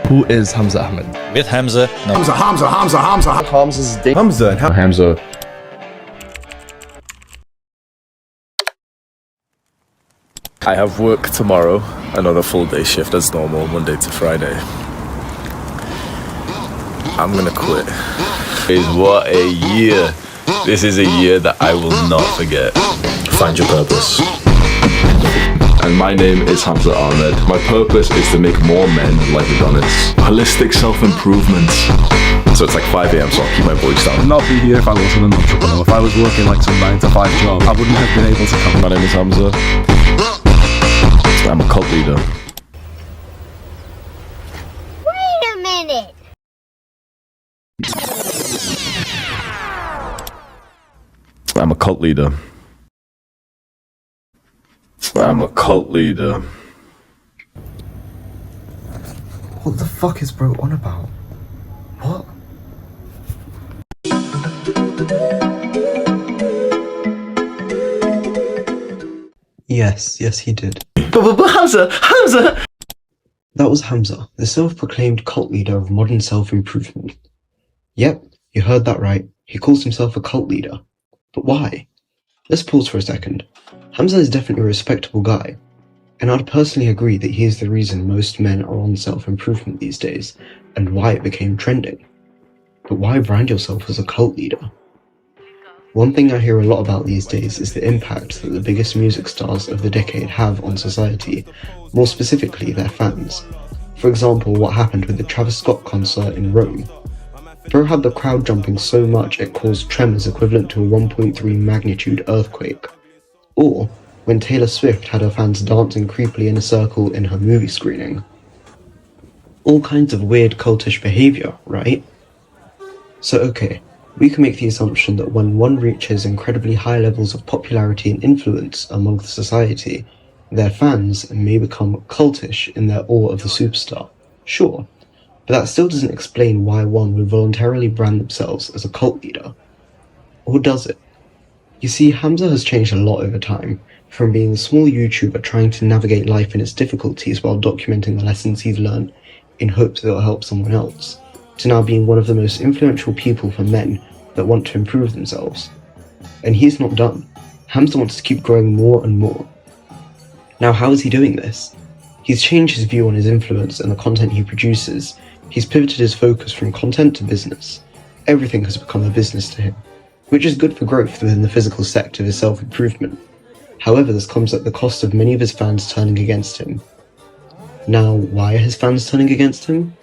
Who is Hamza Ahmed? With Hamza. No. Hamza's day. Hamza. I have work tomorrow, another full day shift as normal, Monday to Friday. I'm gonna quit. What a year. This is a year that I will not forget. Find your purpose. And my name is Hamza Ahmed. My purpose is to make more men like Adonis. Holistic self-improvement. So it's like 5 a.m, so I'll keep my voice down. I would not be here if I wasn't an entrepreneur. If I was working like some 9 to 5 job, I wouldn't have been able to come. My name is Hamza. I'm a cult leader. Wait a minute! I'm a cult leader. I'm a cult leader. What the fuck is bro on about? What? Yes, he did. But Hamza! That was Hamza, the self-proclaimed cult leader of modern self-improvement. Yep, you heard that right. He calls himself a cult leader. But why? Let's pause for a second. Hamza is definitely a respectable guy, and I'd personally agree that he is the reason most men are on self-improvement these days, and why it became trending. But why brand yourself as a cult leader? One thing I hear a lot about these days is the impact that the biggest music stars of the decade have on society, more specifically their fans. For example, what happened with the Travis Scott concert in Rome. Bro had the crowd jumping so much it caused tremors equivalent to a 1.3 magnitude earthquake. Or when Taylor Swift had her fans dancing creepily in a circle in her movie screening. All kinds of weird cultish behaviour, right? So okay, we can make the assumption that when one reaches incredibly high levels of popularity and influence amongst society, their fans may become cultish in their awe of the superstar. Sure, but that still doesn't explain why one would voluntarily brand themselves as a cult leader. Or does it? You see, Hamza has changed a lot over time, from being a small YouTuber trying to navigate life and its difficulties while documenting the lessons he's learned in hopes that it'll help someone else, to now being one of the most influential people for men that want to improve themselves. And he's not done. Hamza wants to keep growing more and more. Now, how is he doing this? He's changed his view on his influence and the content he produces. He's pivoted his focus from content to business. Everything has become a business to him, which is good for growth within the physical sector of his self-improvement. However, this comes at the cost of many of his fans turning against him. Now, why are his fans turning against him?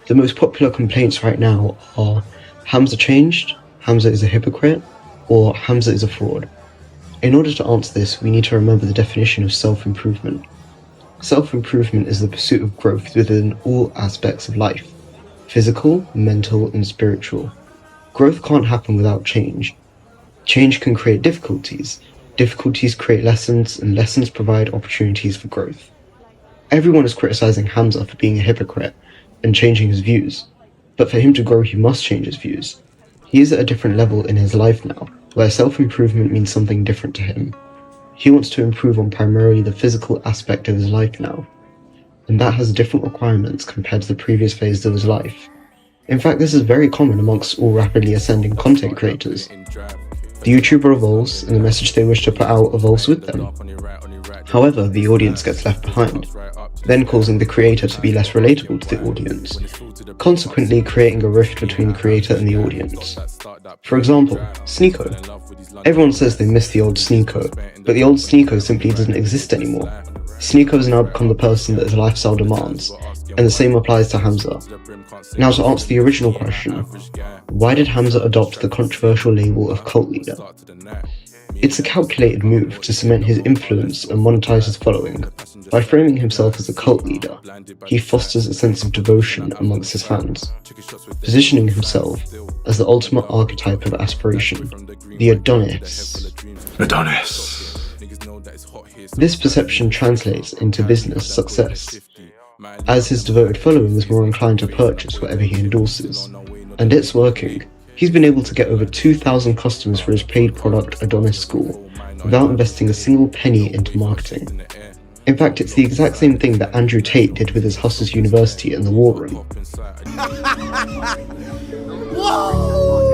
The most popular complaints right now are Hamza changed, Hamza is a hypocrite, or Hamza is a fraud. In order to answer this, we need to remember the definition of self-improvement. Self-improvement is the pursuit of growth within all aspects of life, physical, mental, and spiritual. Growth can't happen without change. Change can create difficulties. Difficulties create lessons, and lessons provide opportunities for growth. Everyone is criticizing Hamza for being a hypocrite and changing his views, but for him to grow he must change his views. He is at a different level in his life now, where self-improvement means something different to him. He wants to improve on primarily the physical aspect of his life now, and that has different requirements compared to the previous phase of his life. In fact, this is very common amongst all rapidly ascending content creators. The YouTuber evolves, and the message they wish to put out evolves with them. However, the audience gets left behind, then causing the creator to be less relatable to the audience, consequently creating a rift between the creator and the audience. For example, sneako. Everyone says they miss the old sneako, but the old sneako simply doesn't exist anymore. Sneako has now become the person that his lifestyle demands, and the same applies to Hamza. Now, to answer the original question, why did Hamza adopt the controversial label of cult leader? It's a calculated move to cement his influence and monetize his following. By framing himself as a cult leader, he fosters a sense of devotion amongst his fans, positioning himself as the ultimate archetype of aspiration, the Adonis. This perception translates into business success, as his devoted following is more inclined to purchase whatever he endorses. And it's working. He's been able to get over 2,000 customers for his paid product Adonis School without investing a single penny into marketing. In fact, it's the exact same thing that Andrew Tate did with his Hustlers University in the War Room. Whoa!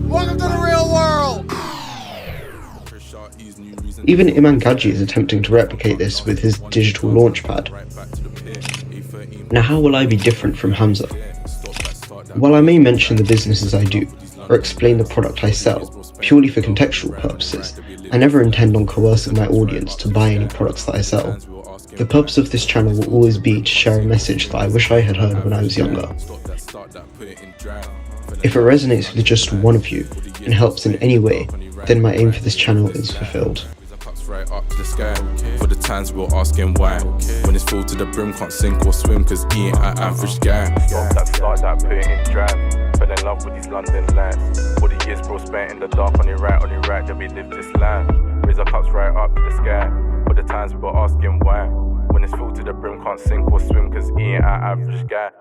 Welcome to the real world! Even Iman Gadji is attempting to replicate this with his digital launchpad. Now, how will I be different from Hamza? While I may mention the businesses I do, or explain the product I sell, purely for contextual purposes, I never intend on coercing my audience to buy any products that I sell. The purpose of this channel will always be to share a message that I wish I had heard when I was younger. If it resonates with just one of you, and helps in any way, then my aim for this channel is fulfilled. Right up to the sky. For the times we're asking why. When it's full to the brim, can't sink or swim, cause he ain't an average guy. That start that put it in drive. Fell in love with these London lights. All the years bro spent in the dark, on the right, that we live this life. Raise our cups right up to the sky. For the times we're asking why. When it's full to the brim, can't sink or swim, cause he ain't an average guy.